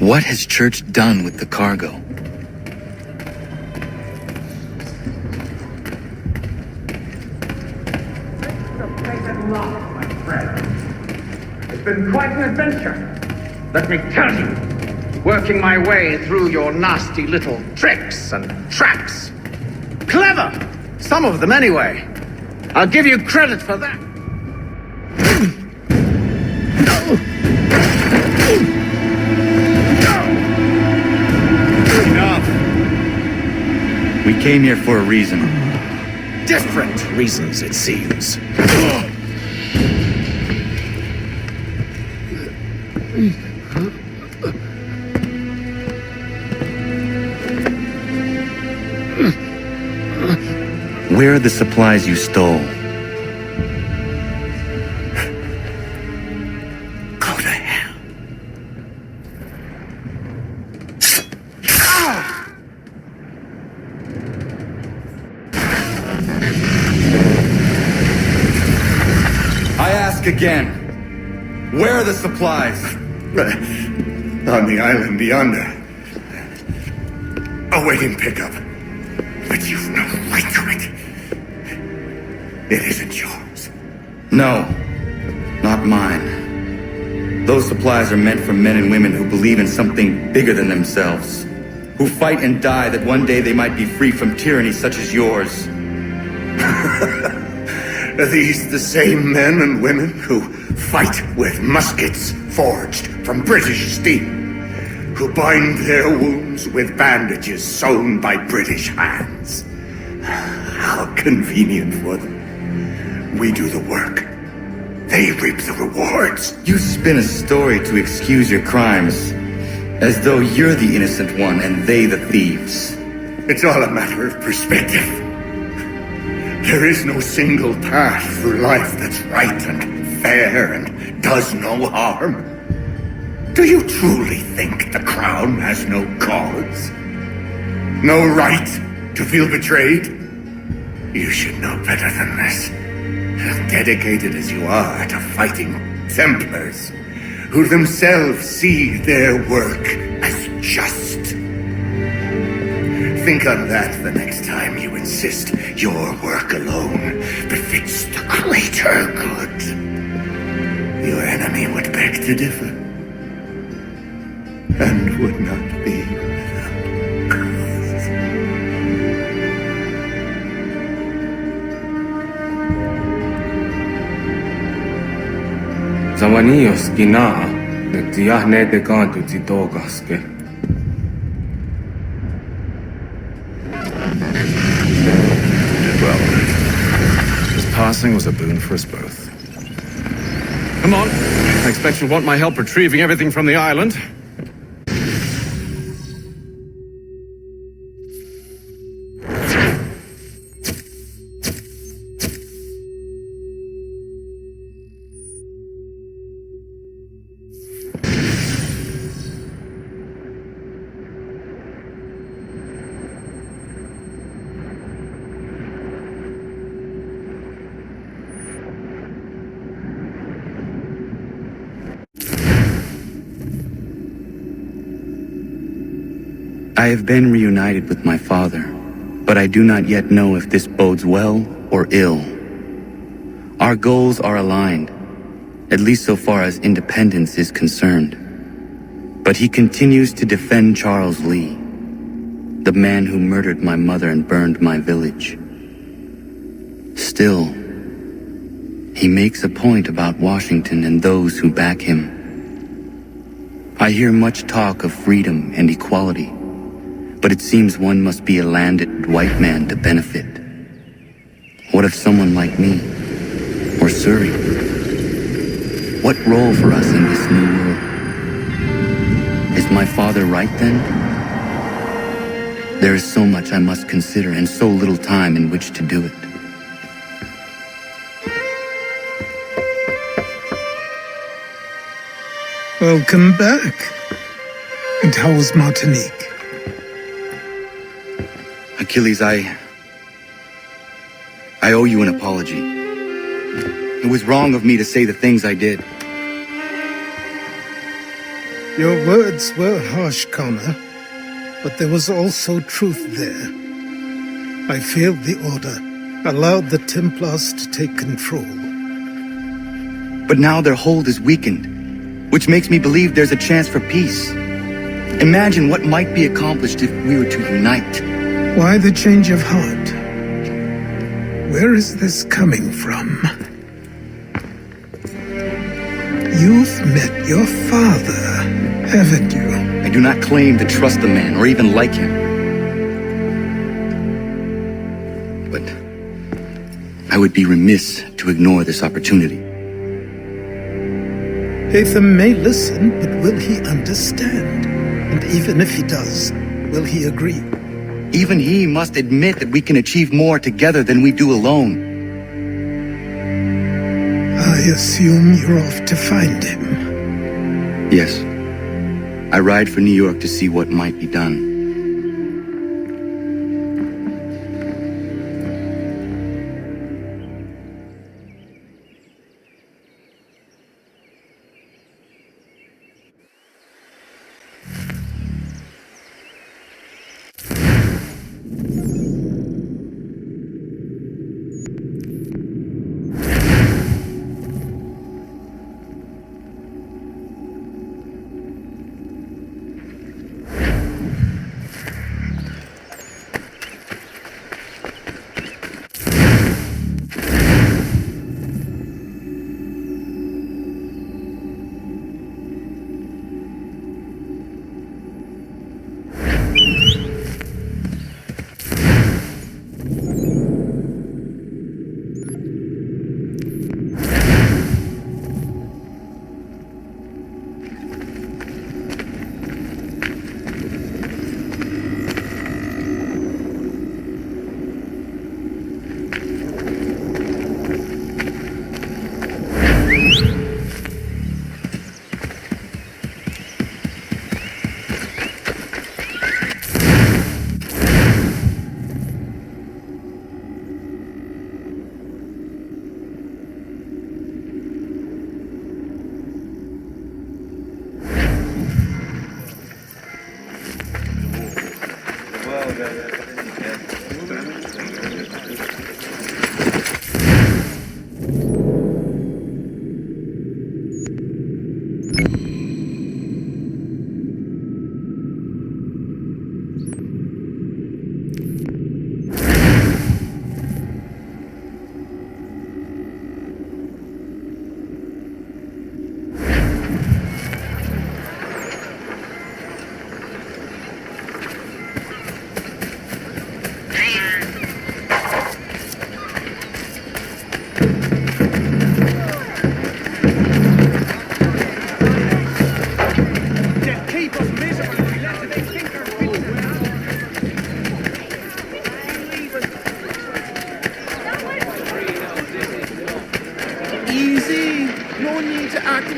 What has Church done with the cargo? It's been quite an adventure, let me tell you. Working my way through your nasty little tricks and traps. Clever! Some of them anyway. I'll give you credit for that. We came here for a reason. Different reasons, it seems. Where are the supplies you stole? Go to hell. I ask again. Where are the supplies? On the island yonder. Awaiting pickup. But you've no right to it. It isn't yours. No, not mine. Those supplies are meant for men and women who believe in something bigger than themselves. Who fight and die that one day they might be free from tyranny such as yours. Are these the same men and women who fight with muskets forged from British steel? Who bind their wounds with bandages sewn by British hands? How convenient for them. We do the work. They reap the rewards. You spin a story to excuse your crimes, as though you're the innocent one and they the thieves. It's all a matter of perspective. There is no single path through life that's right and fair and does no harm. Do you truly think the Crown has no cause? No right to feel betrayed? You should know better than this. As dedicated as you are to fighting Templars, who themselves see their work as just. Think on that the next time you insist your work alone befits the greater good. Your enemy would beg to differ, and would not be without cause. Zawanios gina de tiahne de kantu titogaske. Did well. His passing was a boon for us both. Come on. I expect you'll want my help retrieving everything from the island. I have been reunited with my father, but I do not yet know if this bodes well or ill. Our goals are aligned, at least so far as independence is concerned. But he continues to defend Charles Lee, the man who murdered my mother and burned my village. Still, he makes a point about Washington and those who back him. I hear much talk of freedom and equality, but it seems one must be a landed white man to benefit. What of someone like me? Or Surrey? What role for us in this new world? Is my father right then? There is so much I must consider and so little time in which to do it. Welcome back. And how was Martinique? Achilles, I owe you an apology. It was wrong of me to say the things I did. Your words were harsh, Connor, but there was also truth there. I failed the order, allowed the Templars to take control. But now their hold is weakened, which makes me believe there's a chance for peace. Imagine what might be accomplished if we were to unite. Why the change of heart? Where is this coming from? You've met your father, haven't you? I do not claim to trust the man or even like him. But I would be remiss to ignore this opportunity. Hatham may listen, but will he understand? And even if he does, will he agree? Even he must admit that we can achieve more together than we do alone. I assume you're off to find him. Yes. I ride for New York to see what might be done.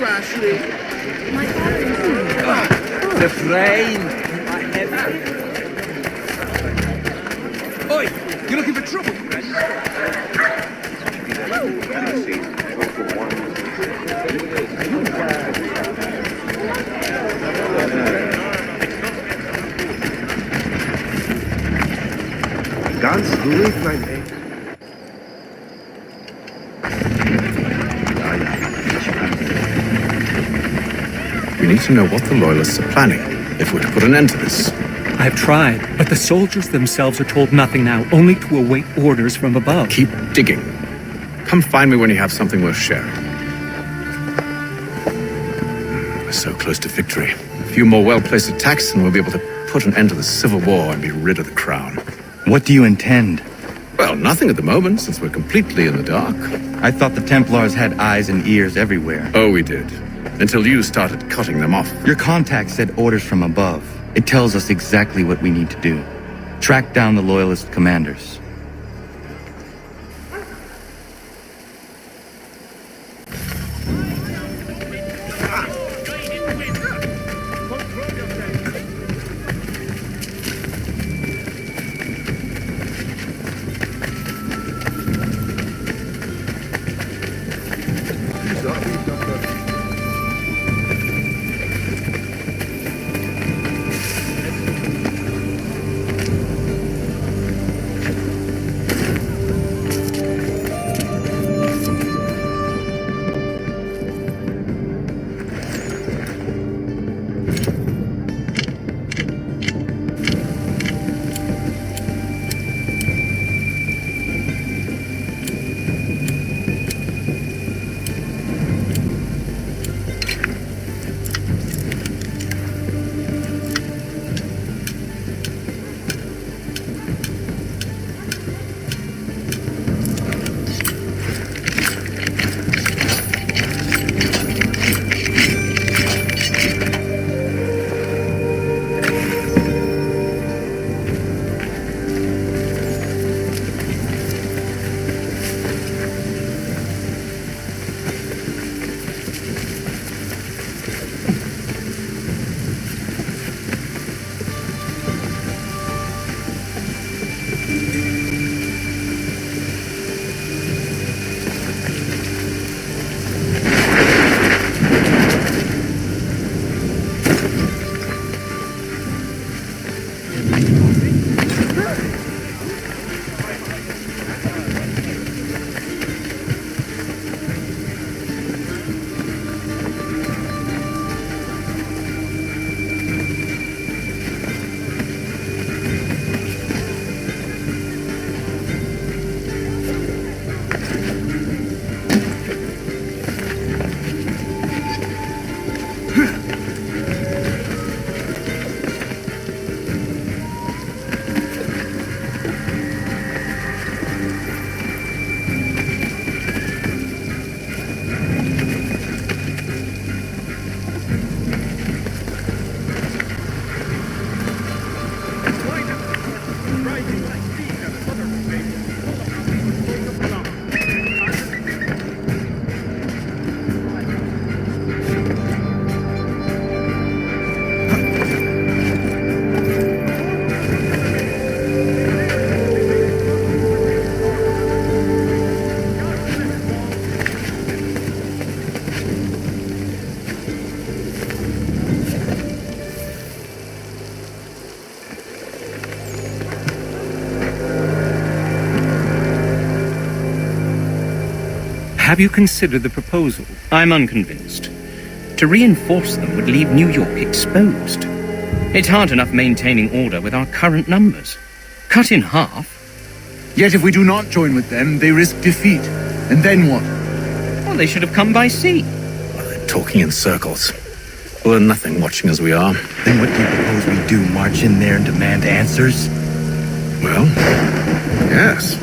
Ashley. My the brain. Oi, you looking for trouble? Ganz ruhig, mein Ey. We need to know what the Loyalists are planning, if we're to put an end to this. I've tried, but the soldiers themselves are told nothing now, only to await orders from above. Keep digging. Come find me when you have something worth sharing. We're so close to victory. A few more well-placed attacks and we'll be able to put an end to the Civil War and be rid of the Crown. What do you intend? Well, nothing at the moment, since we're completely in the dark. I thought the Templars had eyes and ears everywhere. Oh, we did. Until you started cutting them off. Your contact said orders from above. It tells us exactly what we need to do. Track down the Loyalist commanders. Have you considered the proposal? I'm unconvinced. To reinforce them would leave New York exposed. It's hard enough maintaining order with our current numbers. Cut in half. Yet if we do not join with them, they risk defeat. And then what? Well, they should have come by sea. Talking in circles. We'll learn nothing watching as we are. Then what do you propose we do? March in there and demand answers? Well, yes.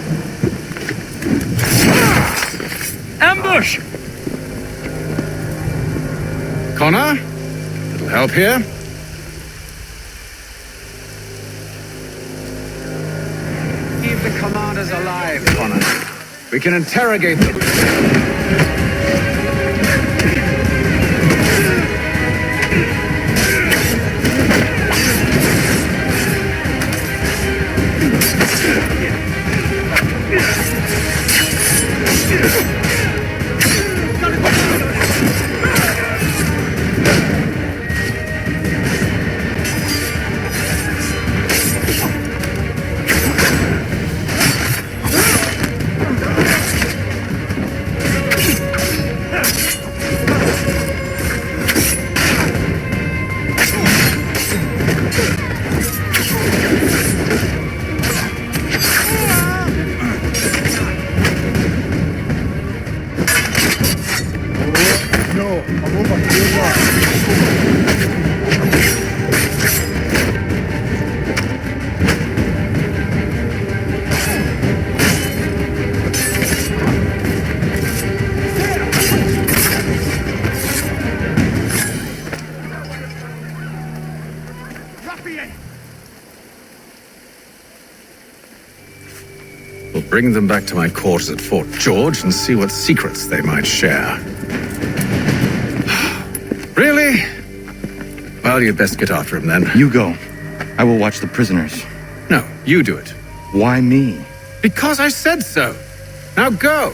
Ambush! Connor? Little help here? Keep the commanders alive, Connor. We can interrogate them. Bring them back to my quarters at Fort George and see what secrets they might share. Really? Well, you'd best get after him then. You go. I will watch the prisoners. No, you do it. Why me? Because I said so. Now go.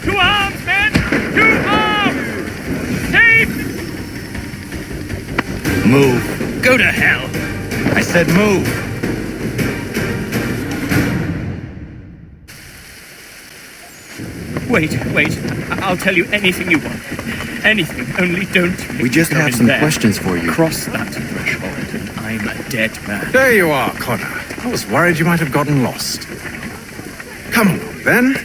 To arms, men! To arms! Safe! Move. Go to hell! I said move. Wait. I'll tell you anything you want. Anything, only don't. We just have some questions for you. Cross that threshold, and I'm a dead man. There you are, Connor. I was worried you might have gotten lost. Come on, then.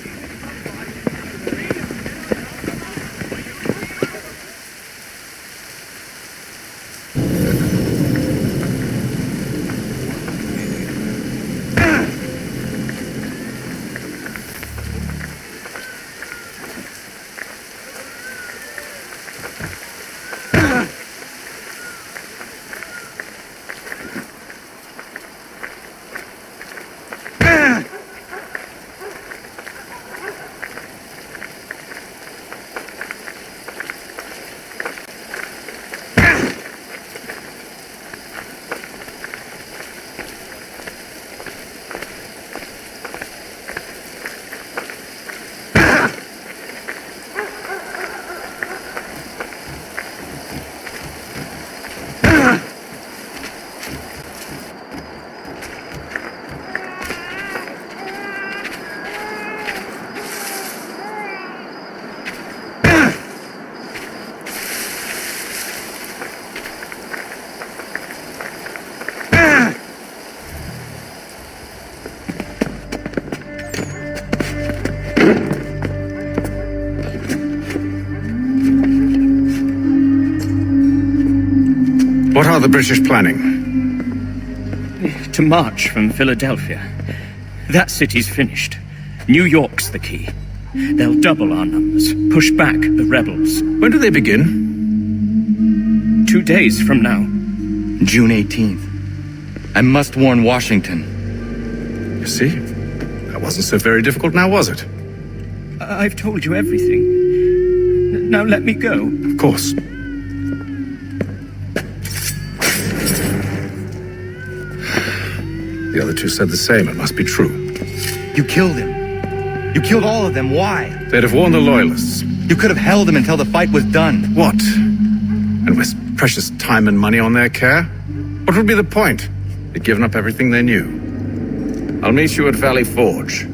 What are the British planning? To march from Philadelphia. That city's finished. New York's the key. They'll double our numbers, push back the rebels. When do they begin? 2 days from now. June 18th. I must warn Washington. You see? That wasn't so very difficult now, was it? I've told you everything. Now let me go. Of course. The other two said the same. It must be true. You killed him. You killed all of them. Why? They'd have warned the Loyalists. You could have held them until the fight was done. What? And waste precious time and money on their care? What would be the point? They'd given up everything they knew. I'll meet you at Valley Forge.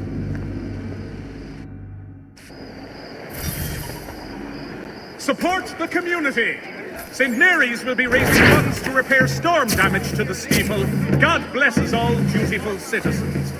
Support the community! St. Mary's will be raising funds to repair storm damage to the steeple. God bless us all, dutiful citizens.